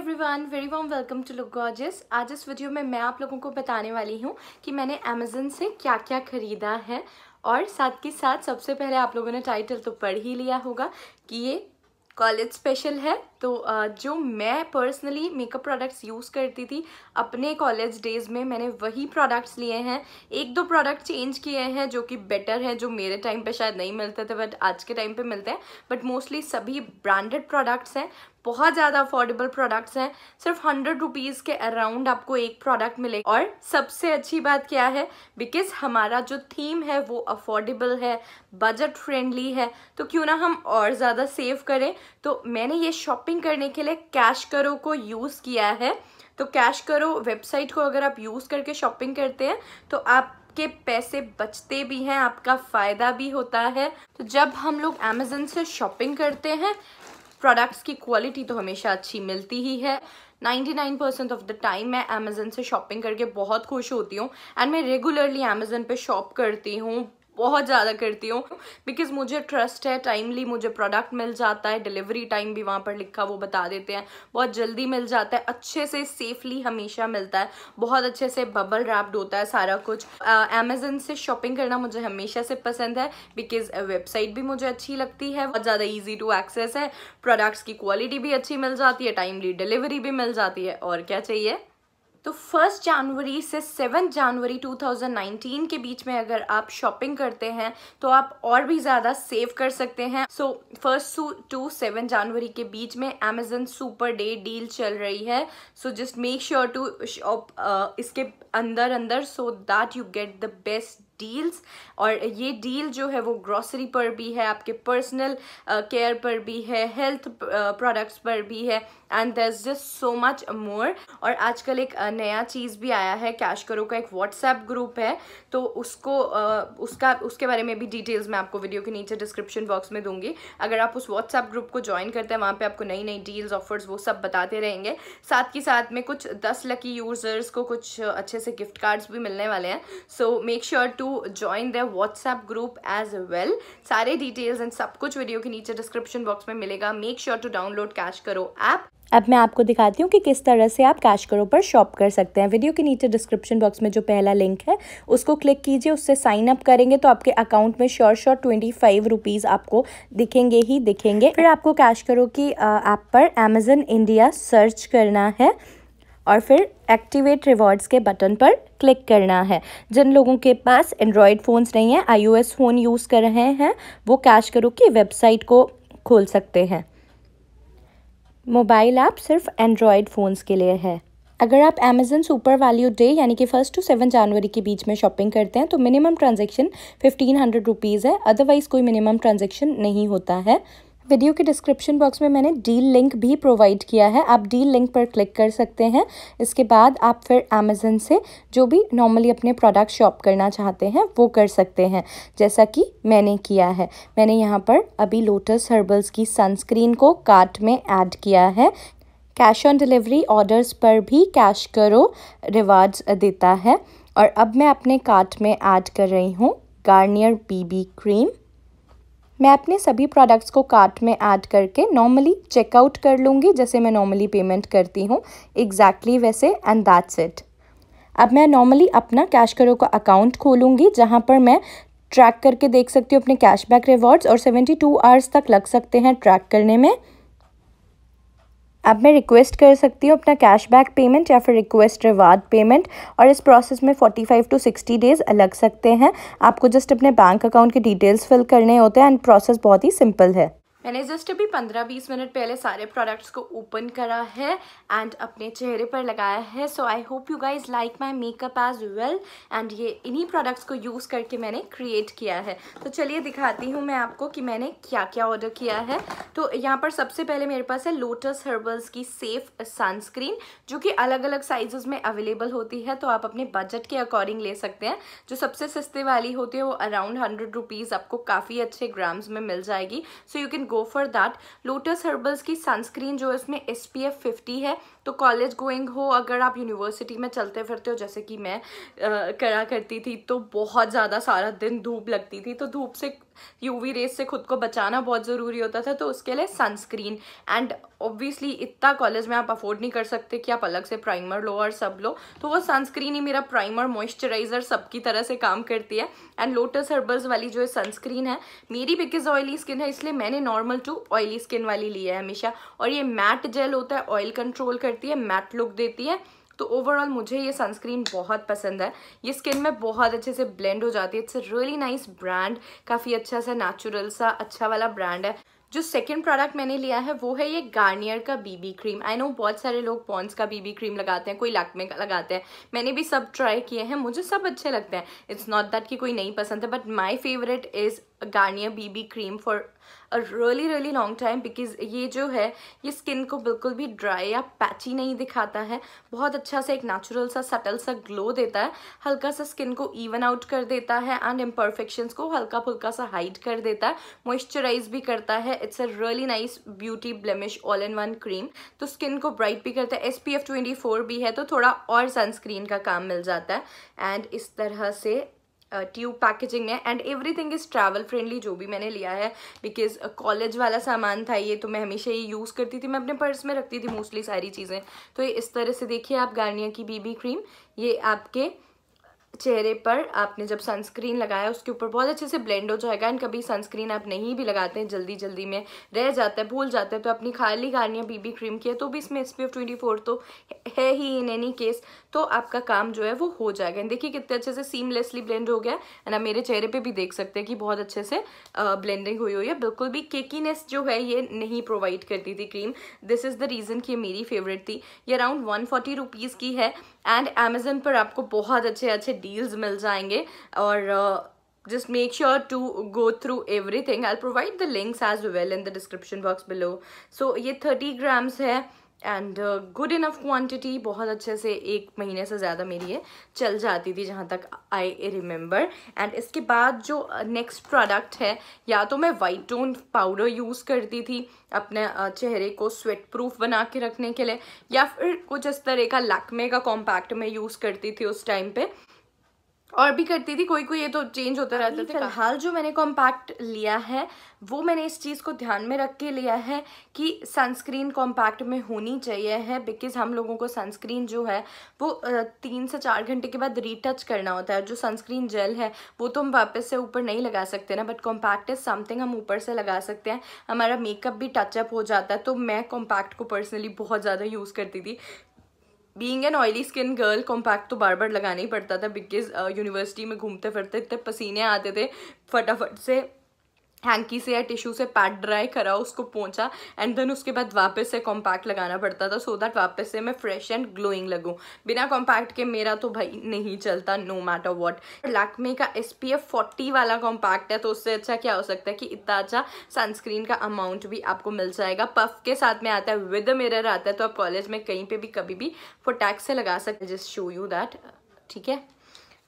Everyone, very warm welcome to look gorgeous. आज इस video में मैं आप लोगों को बताने वाली हूँ कि मैंने अमेज़न से क्या क्या ख़रीदा है। और साथ के साथ सबसे पहले आप लोगों ने टाइटल तो पढ़ ही लिया होगा कि ये कॉलेज स्पेशल है। तो जो मैं पर्सनली मेकअप प्रोडक्ट्स यूज़ करती थी अपने कॉलेज डेज़ में, मैंने वही प्रोडक्ट्स लिए हैं। एक दो प्रोडक्ट चेंज किए हैं जो कि बेटर है, जो मेरे टाइम पे शायद नहीं मिलते थे बट आज के टाइम पे मिलते हैं। बट मोस्टली सभी ब्रांडेड प्रोडक्ट्स हैं, बहुत ज़्यादा अफोर्डेबल प्रोडक्ट्स हैं। सिर्फ 100 रुपीज़ के अराउंड आपको एक प्रोडक्ट मिलेगा। और सबसे अच्छी बात क्या है, बिकॉज हमारा जो थीम है वो अफोर्डेबल है, बजट फ्रेंडली है, तो क्यों ना हम और ज़्यादा सेव करें। तो मैंने ये शॉपिंग करने के लिए कैश करो को यूज़ किया है। तो कैश करो वेबसाइट को अगर आप यूज़ करके शॉपिंग करते हैं तो आपके पैसे बचते भी हैं, आपका फ़ायदा भी होता है। तो जब हम लोग अमेज़न से शॉपिंग करते हैं, प्रोडक्ट्स की क्वालिटी तो हमेशा अच्छी मिलती ही है। 99% ऑफ द टाइम मैं अमेज़न से शॉपिंग करके बहुत खुश होती हूँ। एंड मैं रेगुलरली अमेज़न पे शॉप करती हूँ, बहुत ज़्यादा करती हूँ, बिकॉज मुझे ट्रस्ट है। टाइमली मुझे प्रोडक्ट मिल जाता है, डिलीवरी टाइम भी वहाँ पर लिखा वो बता देते हैं, बहुत जल्दी मिल जाता है, अच्छे से सेफली हमेशा मिलता है, बहुत अच्छे से बबल रैप्ड होता है सारा कुछ। अमेज़न से शॉपिंग करना मुझे हमेशा से पसंद है, बिकॉज वेबसाइट भी मुझे अच्छी लगती है, बहुत ज़्यादा ईजी टू एक्सेस है, प्रोडक्ट्स की क्वालिटी भी अच्छी मिल जाती है, टाइमली डिलीवरी भी मिल जाती है, और क्या चाहिए। तो 1 जनवरी से 7 जनवरी 2019 के बीच में अगर आप शॉपिंग करते हैं तो आप और भी ज़्यादा सेव कर सकते हैं। सो 1 to 7 जनवरी के बीच में अमेज़न सुपर डे डील चल रही है। So just make sure to shop इसके अंदर so that you get the best deals. और ये डील जो है वो ग्रॉसरी पर भी है, आपके पर्सनल केयर पर भी है, हेल्थ प्रोडक्ट्स पर भी है, and there is just so much more. और आजकल एक नया चीज़ भी आया है, कैश करो का एक व्हाट्सएप ग्रुप है, तो उसके बारे में भी डिटेल्स मैं आपको वीडियो के नीचे डिस्क्रिप्शन बॉक्स में दूंगी। अगर आप उस व्हाट्सएप ग्रुप को ज्वाइन करते हैं, वहाँ पे आपको नई नई डील्स ऑफर्स वो सब बताते रहेंगे। साथ के साथ में कुछ 10 लकी यूजर्स को कुछ अच्छे से गिफ्ट कार्ड्स भी मिलने वाले हैं। So make sure to join their WhatsApp group as well. सारे डिटेल्स एंड सब कुछ वीडियो के नीचे डिस्क्रिप्शन बॉक्स में मिलेगा। Make sure to download CashKaro app. अब मैं आपको दिखाती हूँ कि किस तरह से आप कैश करो पर शॉप कर सकते हैं। वीडियो के नीचे डिस्क्रिप्शन बॉक्स में जो पहला लिंक है उसको क्लिक कीजिए, उससे साइन अप करेंगे तो आपके अकाउंट में श्योर 25 रुपीज़ आपको दिखेंगे ही दिखेंगे। फिर आपको कैश करो की ऐप पर अमेज़न इंडिया सर्च करना है और फिर एक्टिवेट रिवॉर्ड्स के बटन पर क्लिक करना है। जिन लोगों के पास एंड्रॉयड फ़ोन्स नहीं है, iOS फ़ोन यूज़ कर रहे हैं, वो कैश करो की वेबसाइट को खोल सकते हैं। मोबाइल ऐप सिर्फ एंड्रॉयड फ़ोन्स के लिए है। अगर आप अमेज़न सुपर वैल्यू डे यानी कि 1 to 7 जनवरी के बीच में शॉपिंग करते हैं तो मिनिमम ट्रांजैक्शन 1500 रुपीज़ है, अदरवाइज़ कोई मिनिमम ट्रांजैक्शन नहीं होता है। वीडियो के डिस्क्रिप्शन बॉक्स में मैंने डील लिंक भी प्रोवाइड किया है, आप डील लिंक पर क्लिक कर सकते हैं। इसके बाद आप फिर अमेज़न से जो भी नॉर्मली अपने प्रोडक्ट शॉप करना चाहते हैं वो कर सकते हैं, जैसा कि मैंने किया है। मैंने यहाँ पर अभी लोटस हर्बल्स की सनस्क्रीन को कार्ट में ऐड किया है। कैश ऑन डिलीवरी ऑर्डर्स पर भी कैश करो रिवार्ड्स देता है। और अब मैं अपने कार्ट में ऐड कर रही हूँ गार्नियर BB क्रीम। मैं अपने सभी प्रोडक्ट्स को कार्ट में ऐड करके नॉर्मली चेकआउट कर लूँगी, जैसे मैं नॉर्मली पेमेंट करती हूँ एग्जैक्टली वैसे, एंड दैट्स इट। अब मैं नॉर्मली अपना कैश करो का अकाउंट खोलूँगी, जहाँ पर मैं ट्रैक करके देख सकती हूँ अपने कैशबैक रिवॉर्ड्स, और 72 आवर्स तक लग सकते हैं ट्रैक करने में। अब मैं रिक्वेस्ट कर सकती हूँ अपना कैशबैक पेमेंट या फिर रिक्वेस्ट रिवार्ड पेमेंट, और इस प्रोसेस में 45 to 60 डेज़ लग सकते हैं। आपको जस्ट अपने बैंक अकाउंट के डिटेल्स फिल करने होते हैं एंड प्रोसेस बहुत ही सिंपल है। मैंने जस्ट अभी 15-20 मिनट पहले सारे प्रोडक्ट्स को ओपन करा है एंड अपने चेहरे पर लगाया है। So I hope you guys like my makeup as well, and ये इन्हीं प्रोडक्ट्स को यूज़ करके मैंने क्रिएट किया है। तो चलिए दिखाती हूँ मैं आपको कि मैंने क्या क्या ऑर्डर किया है। तो यहाँ पर सबसे पहले मेरे पास है लोटस हर्बल्स की सेफ सनस्क्रीन, जो कि अलग अलग साइजेस में अवेलेबल होती है, तो आप अपने बजट के अकॉर्डिंग ले सकते हैं। जो सबसे सस्ते वाली होती है वो अराउंड 100 रुपीज़ आपको काफ़ी अच्छे ग्राम्स में मिल जाएगी। सो you can go for that. Lotus herbals की सनस्क्रीन जो है इसमें SPF 50 है, तो कॉलेज गोइंग हो, अगर आप यूनिवर्सिटी में चलते फिरते हो जैसे कि मैं करा करती थी, तो बहुत ज़्यादा सारा दिन धूप लगती थी, तो धूप से यूवी रेस से खुद को बचाना बहुत ज़रूरी होता था, तो उसके लिए सनस्क्रीन। एंड ऑब्वियसली इतना कॉलेज में आप अफोर्ड नहीं कर सकते कि आप अलग से प्राइमर लो और सब लो, तो वो सनस्क्रीन ही मेरा प्राइमर, मॉइस्चराइजर सबकी तरह से काम करती है। एंड लोटस हर्बल्स वाली जो सनस्क्रीन है मेरी, बिकॉज ऑयली स्किन है इसलिए मैंने नॉर्मल टू ऑयली स्किन वाली ली है हमेशा। और ये मैट जेल होता है, ऑयल कंट्रोल करती है, मैट लुक देती है। तो ओवरऑल मुझे ये सनस्क्रीन बहुत पसंद है। ये स्किन में बहुत अच्छे से ब्लेंड हो जाती है। It's a really nice brand, काफ़ी अच्छा सा नेचुरल सा अच्छा वाला ब्रांड है। जो सेकंड प्रोडक्ट मैंने लिया है वो है ये गार्नियर का बीबी क्रीम। आई नो बहुत सारे लोग पॉन्ड्स का बीबी क्रीम लगाते हैं, कोई लैक्मे का लगाते हैं, मैंने भी सब ट्राई किए हैं, मुझे सब अच्छे लगते हैं। इट्स नॉट दैट कि कोई नहीं पसंद है, but my favourite is Garnier BB cream for a really long time, because ये जो है ये स्किन को बिल्कुल भी ड्राई या पैची नहीं दिखाता है, बहुत अच्छा सा एक नेचुरल सा सटल सा ग्लो देता है, हल्का सा स्किन को इवन आउट कर देता है एंड इम्परफेक्शंस को हल्का फुल्का सा हाइड कर देता है, मॉइस्चराइज भी करता है। It's a really nice beauty blemish all in one cream. तो स्किन को ब्राइट भी करता है, SPF 24 भी है, तो थोड़ा और सनस्क्रीन का काम मिल जाता है। एंड इस तरह से ट्यूब पैकेजिंग में, and everything is travel friendly जो भी मैंने लिया है, बिकॉज कॉलेज वाला सामान था ये, तो मैं हमेशा ये यूज़ करती थी, मैं अपने पर्स में रखती थी मोस्टली सारी चीज़ें। तो ये इस तरह से देखिए आप गार्नियर की बीबी क्रीम, ये आपके चेहरे पर आपने जब सनस्क्रीन लगाया उसके ऊपर बहुत अच्छे से ब्लेंड हो जाएगा। एंड कभी सनस्क्रीन आप नहीं भी लगाते हैं, जल्दी जल्दी में रह जाता है, भूल जाते हैं, तो अपनी खाली गार्नियर बीबी क्रीम की है तो भी इसमें SPF 24 तो है ही इन एनी केस, तो आपका काम जो है वो हो जाएगा। देखिए कितने अच्छे से सीमलेसली ब्लेंड हो गया एंड आप मेरे चेहरे पे भी देख सकते हैं कि बहुत अच्छे से ब्लेंडिंग हुई है, बिल्कुल भी केकीनेस जो है ये नहीं प्रोवाइड करती थी cream. This is the reason कि ये मेरी फेवरेट थी। ये अराउंड 140 रुपीज़ की है एंड अमेजन पर आपको बहुत अच्छे अच्छे डील्स मिल जाएंगे। और just make sure to go through everything. I'll provide the links as well in the description box below. So ये 30 grams है एंड गुड इनफ क्वांटिटी, बहुत अच्छे से 1 महीने से ज़्यादा मेरी ये चल जाती थी जहाँ तक आई रिमेंबर। एंड इसके बाद जो नेक्स्ट प्रोडक्ट है, या तो मैं वाइट टोन पाउडर यूज़ करती थी अपने चेहरे को स्वेट प्रूफ बना के रखने के लिए, या फिर कुछ इस तरह का लैक्मे का कॉम्पैक्ट मैं यूज़ करती थी उस टाइम पे, और भी करती थी कोई ये तो चेंज होता रहता था। फिलहाल जो मैंने कॉम्पैक्ट लिया है वो मैंने इस चीज़ को ध्यान में रख के लिया है कि सनस्क्रीन कॉम्पैक्ट में होनी चाहिए है, बिकॉज हम लोगों को सनस्क्रीन जो है वो 3 से 4 घंटे के बाद रीटच करना होता है। जो सनस्क्रीन जेल है वो तो हम वापस से ऊपर नहीं लगा सकते ना, बट कॉम्पैक्ट इज समथिंग हम ऊपर से लगा सकते हैं, हमारा मेकअप भी टचअप हो जाता है। तो मैं कॉम्पैक्ट को पर्सनली बहुत ज़्यादा यूज़ करती थी। Being an oily skin girl, compact तो बार बार लगाना ही पड़ता था, बिकॉज यूनिवर्सिटी में घूमते फिरते इतने पसीने आते थे, फटाफट से हैंकी से या टिश्यू से पैड ड्राई करा, उसको पोंछा एंड देन उसके बाद वापस से कॉम्पैक्ट लगाना पड़ता था, सो दैट वापस से मैं फ्रेश एंड ग्लोइंग लगूं। बिना कॉम्पैक्ट के मेरा तो भाई नहीं चलता, नो मैटर व्हाट। लैक्मे का SPF 40 वाला कॉम्पैक्ट है, तो उससे अच्छा क्या हो सकता है कि इतना अच्छा सनस्क्रीन का अमाउंट भी आपको मिल जाएगा। पफ के साथ में आता है, विद मिरर आता है, तो आप कॉलेज में कहीं पर भी कभी भी फटाक से लगा सकते हैं। जस्ट शो यू दैट, ठीक है।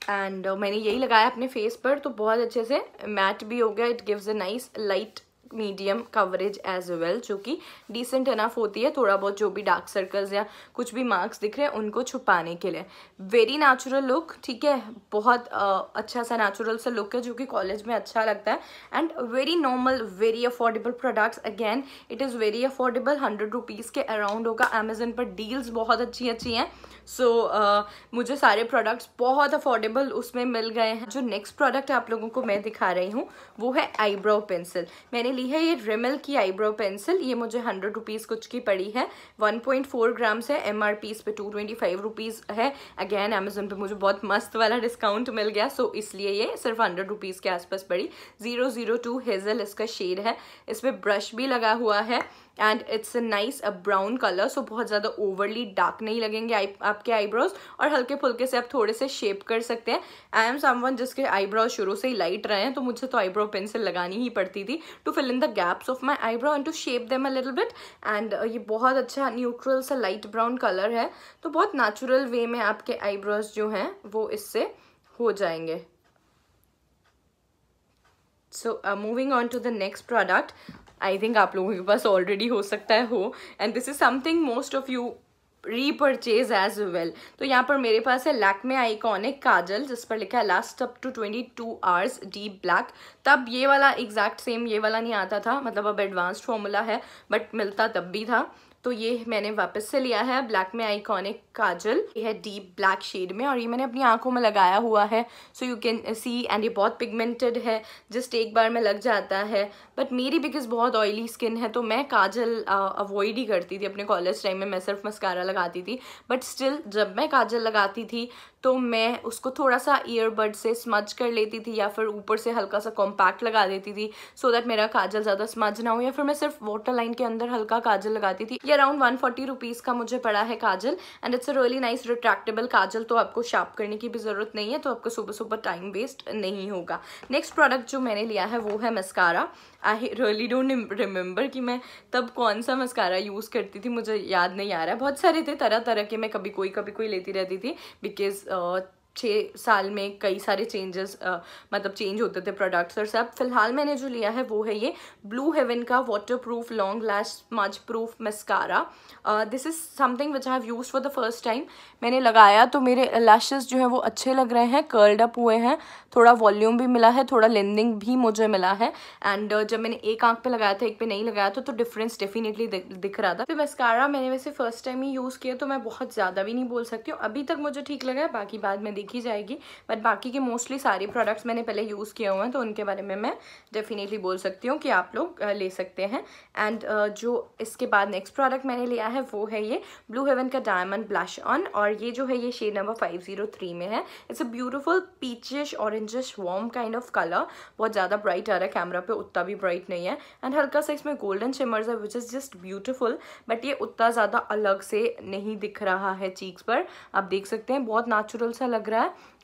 एंड मैंने यही लगाया अपने फेस पर, तो बहुत अच्छे से मैट भी हो गया। It gives a nice light medium coverage as well, जो कि डिसेंट इनफ होती है थोड़ा बहुत जो भी डार्क सर्कल्स या कुछ भी मार्क्स दिख रहे हैं उनको छुपाने के लिए। वेरी नेचुरल लुक, ठीक है, बहुत अच्छा सा नेचुरल सा लुक है जो कि कॉलेज में अच्छा लगता है। And very normal, very affordable products, again it is very affordable, 100 rupees के अराउंड होगा। अमेजन पर डील्स बहुत अच्छी हैं, सो मुझे सारे प्रोडक्ट्स बहुत अफोर्डेबल उसमें मिल गए हैं। जो नेक्स्ट प्रोडक्ट आप लोगों को मैं दिखा रही हूँ वो है आईब्रो पेंसिल। मैंने ली है ये रिमेल की आईब्रो पेंसिल, ये मुझे 100 रुपीज़ कुछ की पड़ी है, 1.4 ग्राम्स है, MRP इस पे 225 रुपीज़ है। अगेन अमेजोन पे मुझे बहुत मस्त वाला डिस्काउंट मिल गया, सो इसलिए ये सिर्फ 100 रुपीज़ के आसपास पड़ी। 002 हेजल इसका शेड है, इस पर ब्रश भी लगा हुआ है and it's a nice brown colour, so बहुत ज़्यादा ओवरली डार्क नहीं लगेंगे आपके आईब्रोज, और हल्के फुल्के से आप थोड़े से शेप कर सकते हैं। आई एम समवन जिसके आईब्रोज शुरू से ही लाइट रहे हैं, तो मुझे तो आईब्रो पेंसिल लगानी ही पड़ती थी to fill in the gaps of my eyebrow and to shape them a little bit. And ये बहुत अच्छा न्यूट्रल सा लाइट ब्राउन कलर है, तो बहुत नेचुरल वे में आपके आईब्रोज जो हैं वो इससे हो जाएंगे। So moving on to the next product, I think आप लोगों के पास ऑलरेडी हो सकता है हो, and this is something most of you repurchase as well. तो यहाँ पर मेरे पास है लैक्मे आइकॉनिक काजल जिस पर लिखा है last up to 22 hours deep black. तब ये वाला एग्जैक्ट सेम ये वाला नहीं आता था, मतलब अब एडवांस्ड फॉर्मूला है बट मिलता तब भी था। तो ये मैंने वापस से लिया है ब्लैक में आइकॉनिक काजल, ये है डीप ब्लैक शेड में और ये मैंने अपनी आंखों में लगाया हुआ है। सो यू कैन सी एंड ये बहुत पिगमेंटेड है, जस्ट एक बार में लग जाता है। बट मेरी बिकॉज बहुत ऑयली स्किन है तो मैं काजल अवॉइड ही करती थी अपने कॉलेज टाइम में। मैं सिर्फ मस्कारा लगाती थी, बट स्टिल जब मैं काजल लगाती थी तो मैं उसको थोड़ा सा ईयरबड से स्मज कर लेती थी या फिर ऊपर से हल्का सा कॉम्पैक्ट लगा देती थी सो दैट मेरा काजल ज़्यादा स्मज ना हो, या फिर मैं सिर्फ वाटर लाइन के अंदर हल्का काजल लगाती थी। ये अराउंड 140 रुपीज़ का मुझे पड़ा है kajal and it's a really nice retractable kajal. तो आपको शार्प करने की भी ज़रूरत नहीं है, तो आपको सुबह सुबह टाइम वेस्ट नहीं होगा। नेक्स्ट प्रोडक्ट जो मैंने लिया है वो है mascara. I really don't remember कि मैं तब कौन सा मस्कारा यूज़ करती थी, मुझे याद नहीं आ रहा है। बहुत सारे थे तरह तरह के, मैं कभी कोई लेती रहती थी बिकॉज 6 साल में कई सारे चेंजेस मतलब चेंज होते थे प्रोडक्ट्स और सब। फिलहाल मैंने जो लिया है वो है ये ब्लू हेवन का water proof long lash smudge proof mascara. This is something which I have used for the first time. मैंने लगाया तो मेरे लैशेस जो है वो अच्छे लग रहे हैं, कर्ल्ड अप हुए हैं, थोड़ा वॉल्यूम भी मिला है, थोड़ा लेंदिंग भी मुझे मिला है। एंड जब मैंने एक आंख पे लगाया था एक पे नहीं लगाया था तो डिफरेंस डेफिनेटली दिख रहा था। तो मस्कारा मैंने वैसे फर्स्ट टाइम ही यूज़ किया तो मैं बहुत ज़्यादा भी नहीं बोल सकती हूँ, अभी तक मुझे ठीक लगा है, बाकी बाद में देखी जाएगी। बट बाकी के मोस्टली सारे प्रोडक्ट्स मैंने पहले यूज़ किए हुए हैं तो उनके बारे में मैं डेफिनेटली बोल सकती हूँ कि आप लोग ले सकते हैं। एंड जो इसके बाद नेक्स्ट प्रोडक्ट मैंने लिया है वो है ये ब्लू हेवन का डायमंड ब्लश ऑन, और ये जो है ये शेड नंबर 503 में है। It's a beautiful peachish orangish warm kind of colour. बहुत ज़्यादा ब्राइट आ रहा है कैमरा पे, उतना भी ब्राइट नहीं है। एंड हल्का सा इसमें गोल्डन शिमर्स है which is just beautiful, but ये उतना ज़्यादा अलग से नहीं दिख रहा है चीक्स पर। आप देख सकते हैं बहुत नेचुरल सा लग रहा है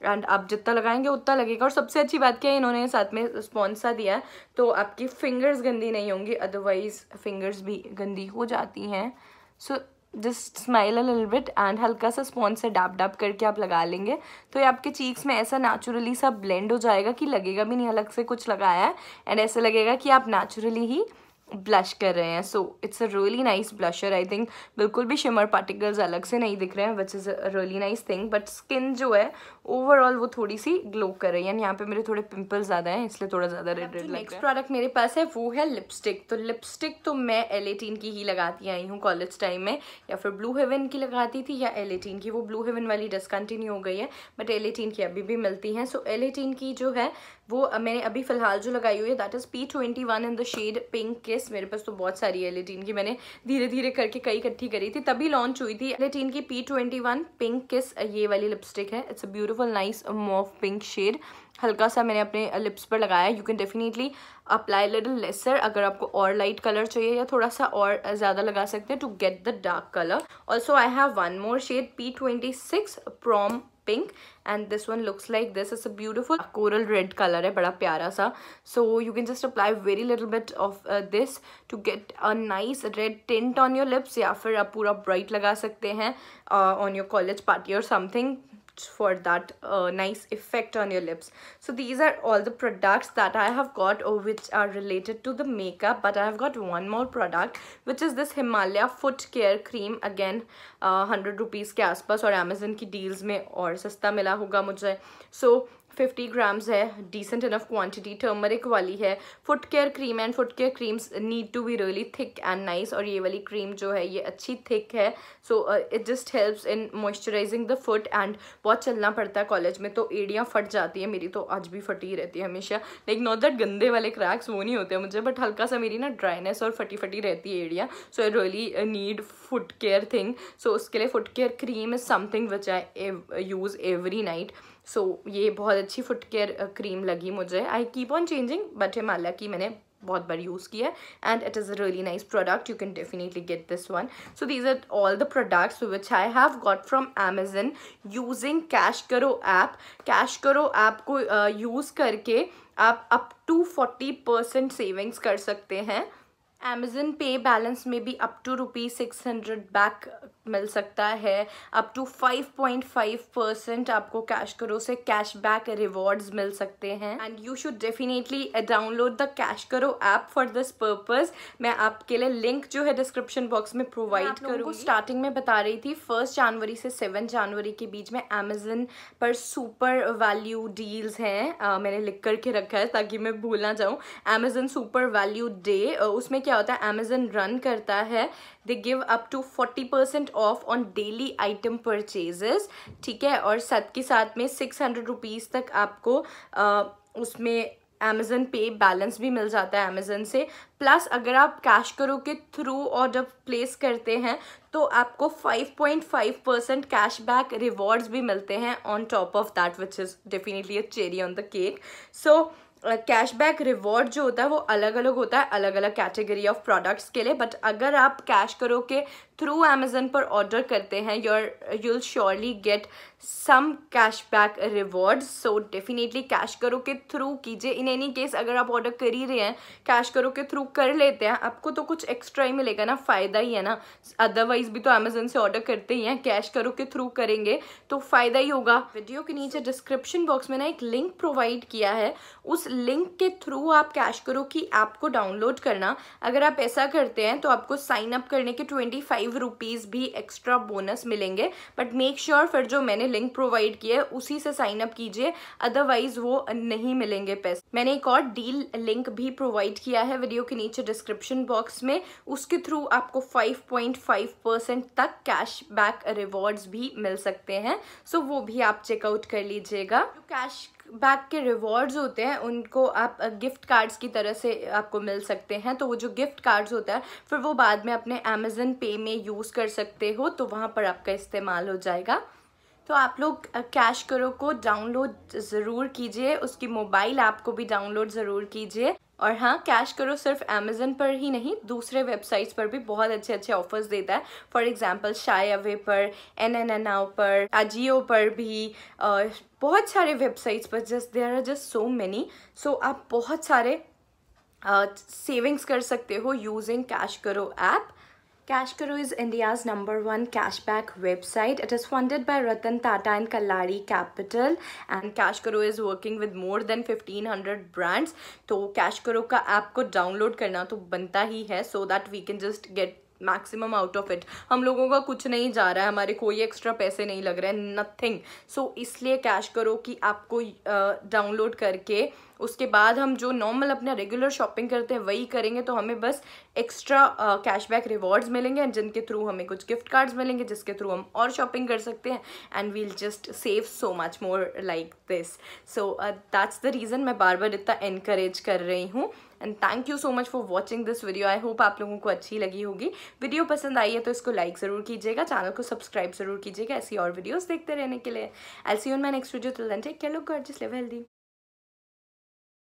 एंड आप जितना लगाएंगे उतना लगेगा। और सबसे अच्छी बात क्या है, इन्होंने साथ में स्पॉन्ज सा दिया है तो आपकी फिंगर्स गंदी नहीं होंगी, अदरवाइज फिंगर्स भी गंदी हो जाती हैं। So just smile a little bit and हल्का सा स्पॉन्ज से डैप डैप करके आप लगा लेंगे तो ये आपके चीक्स में ऐसा नेचुरली सा ब्लेंड हो जाएगा कि लगेगा भी नहीं अलग से कुछ लगाया है, एंड ऐसा लगेगा कि आप नेचुरली ही ब्लश कर रहे हैं। So it's a really nice blusher. I think बिल्कुल भी शिमर पार्टिकल्स अलग से नहीं दिख रहे हैं which is a really nice thing, but skin जो है ओवरऑल वो थोड़ी सी ग्लो कर रही है। एंड यहाँ पे मेरे थोड़े पिंपल्स ज़्यादा हैं इसलिए थोड़ा ज़्यादा रेड रेड लग रहा है। नेक्स्ट प्रोडक्ट मेरे पास है वो है लिपस्टिक। तो लिपस्टिक तो मैं L18 की ही लगाती आई हूँ कॉलेज टाइम में, या फिर ब्लू हेवन की लगाती थी या L18 की। वो ब्लू हेवन वाली डिसकंटिन्यू हो गई है बट L18 की अभी भी मिलती हैं। सो L18 की जो है वो मैंने अभी फिलहाल जो लगाई हुई है that is P21 in the shade pink kiss. मेरे पास तो बहुत सारी है L18 की, मैंने धीरे धीरे करके कई इकट्ठी करी थी तभी लॉन्च हुई थी। L18 की P21 पिंक किस ये वाली लिपस्टिक है। It's a beautiful nice mauve pink shade. हल्का सा मैंने अपने लिप्स पर लगाया। You can definitely apply little lesser अगर आपको और लाइट कलर चाहिए, या थोड़ा सा और ज़्यादा लगा सकते हैं to get the dark colour. Also I have one more shade P26 prom pink and this one looks like this. It's a beautiful coral red colour है, बड़ा प्यारा सा। So you can just apply very little bit of this to get a nice red tint on your lips, या फिर आप पूरा bright लगा सकते हैं ऑन योर कॉलेज पार्टी और something for that nice effect on your lips. So these are all the products that I have got which are related to the makeup, but I have got one more product which is this Himalaya foot care cream. Again 100 rupees के आसपास, और Amazon की deals में और सस्ता मिला होगा मुझे। So 50 ग्राम्स है, डिसेंट इनफ क्वांटिटी, टर्मरिक वाली है। Foot care cream and foot care creams need to be really thick and nice, और ये वाली क्रीम जो है ये अच्छी थिक है। So it just helps in moisturising the foot. And बहुत चलना पड़ता है कॉलेज में तो एड़ियाँ फट जाती है, मेरी तो आज भी फटी ही रहती है हमेशा। लाइक नॉट दैट गंदे वाले क्रैक्स वो नहीं होते मुझे, बट हल्का सा मेरी ना ड्राइनेस और फटी फटी रहती है एड़ियाँ। So I really need foot care thing. So उसके लिए foot care cream is something which I use every night. So ये बहुत अच्छी फुट केयर क्रीम लगी मुझे। I keep on changing, but Himalaya की मैंने बहुत बार यूज़ किया है and it is a really nice product. You can definitely get this one. So these are all the products which I have got from Amazon using CashKaro app. Cash करो app को use करके आप up to 40% savings कर सकते हैं Amazon पे balance में भी अप टू ₹600 बैक मिल सकता है। अप टू 5.5% आपको कैश करो से कैशबैक रिवॉर्ड्स मिल सकते हैं। And you should definitely download the cash करो ऐप फॉर दिस पर्पज। मैं आपके लिए लिंक जो है डिस्क्रिप्शन बॉक्स में प्रोवाइड करूँगी। स्टार्टिंग में बता रही थी 1 जनवरी से 7 जनवरी के बीच में Amazon पर सुपर वैल्यू डील्स हैं। मैंने लिख करके रखा है ताकि मैं भूल ना जाऊँ। Amazon सुपर वैल्यू डे, उसमें क्या होता है, Amazon रन करता है, they give up to 40% off on daily item purchases, ठीक है। और साथ के साथ में 600 रुपीज़ तक आपको उसमें Amazon पे बैलेंस भी मिल जाता है Amazon से। प्लस अगर आप कैश करो के थ्रू ऑर्डर प्लेस करते हैं तो आपको 5.5% कैशबैक रिवॉर्ड्स भी मिलते हैं on top of that, which is definitely a cherry on the cake. So cashback reward जो होता है वो अलग अलग होता है, अलग अलग कैटेगरी ऑफ प्रोडक्ट्स के लिए। बट अगर आप कैश करो के थ्रू Amazon पर ऑर्डर करते हैं you'll surely get some cashback rewards, so definitely cash करो के थ्रू कीजिए। इन एनी केस अगर आप ऑर्डर कर ही रहे हैं, कैश करो के थ्रू कर लेते हैं, आपको तो कुछ एक्स्ट्रा ही मिलेगा ना, फ़ायदा ही है ना। अदरवाइज भी तो Amazon से ऑर्डर करते ही हैं, कैश करो के थ्रू करेंगे तो फ़ायदा ही होगा। वीडियो के नीचे डिस्क्रिप्शन बॉक्स में ना एक लिंक प्रोवाइड किया है, उस लिंक के थ्रू आप कैश करो की ऐप को डाउनलोड करना। अगर आप ऐसा करते हैं तो आपको साइन अप करने के 25 रुपीज़ भी एक्स्ट्रा बोनस मिलेंगे। बट मेक श्योर फिर जो मैंने लिंक प्रोवाइड किया है उसी से साइन अप कीजिए, अदरवाइज वो नहीं मिलेंगे पैसे। मैंने एक और डील लिंक भी प्रोवाइड किया है वीडियो के नीचे डिस्क्रिप्शन बॉक्स में, उसके थ्रू आपको 5.5% तक कैशबैक रिवॉर्ड्स भी मिल सकते हैं। सो वो भी आप चेकआउट कर लीजिएगा। जो कैश बैक के रिवॉर्ड्स होते हैं उनको आप गिफ्ट कार्ड्स की तरह से आपको मिल सकते हैं। तो वो जो गिफ्ट कार्ड्स होता है फिर वो बाद में अपने Amazon पे में यूज़ कर सकते हो, तो वहाँ पर आपका इस्तेमाल हो जाएगा। तो आप लोग कैश करो को डाउनलोड ज़रूर कीजिए, उसकी मोबाइल ऐप को भी डाउनलोड ज़रूर कीजिए। और हाँ, कैश करो सिर्फ Amazon पर ही नहीं, दूसरे वेबसाइट्स पर भी बहुत अच्छे अच्छे ऑफर्स देता है। फॉर एग्जांपल शायवे पर, NNNOW पर, Ajio पर भी, बहुत सारे वेबसाइट्स पर, just there are just so many. So आप बहुत सारे सेविंग्स कर सकते हो using CashKaro app. Cash Karo is India's #1 cashback website. It is funded by Ratan Tata and Kalari Capital, and Cash Karo is working with more than 1500 brands. तो Cash Karo का app को download करना तो बनता ही है, so that we can just get maximum out of it. हम लोगों का कुछ नहीं जा रहा है, हमारे कोई एक्स्ट्रा पैसे नहीं लग रहे हैं, नथिंग। सो इसलिए कैश करो कि आपको डाउनलोड करके उसके बाद हम जो नॉर्मल अपना रेगुलर शॉपिंग करते हैं वही करेंगे, तो हमें बस एक्स्ट्रा कैशबैक रिवॉर्ड्स मिलेंगे, जिनके थ्रू हमें कुछ गिफ्ट कार्ड्स मिलेंगे, जिसके थ्रू हम और शॉपिंग कर सकते हैं, and we'll just save so much more like this. So that's the reason मैं बार बार इतना एनकरेज कर रही हूँ। And thank you so much for watching this video. I hope आप लोगों को अच्छी लगी होगी। वीडियो पसंद आई है तो इसको लाइक ज़रूर कीजिएगा, चैनल को सब्सक्राइब ज़रूर कीजिएगा ऐसी और वीडियोस देखते रहने के लिए। I see you in my next video. Till then take care, look gorgeous, live healthy.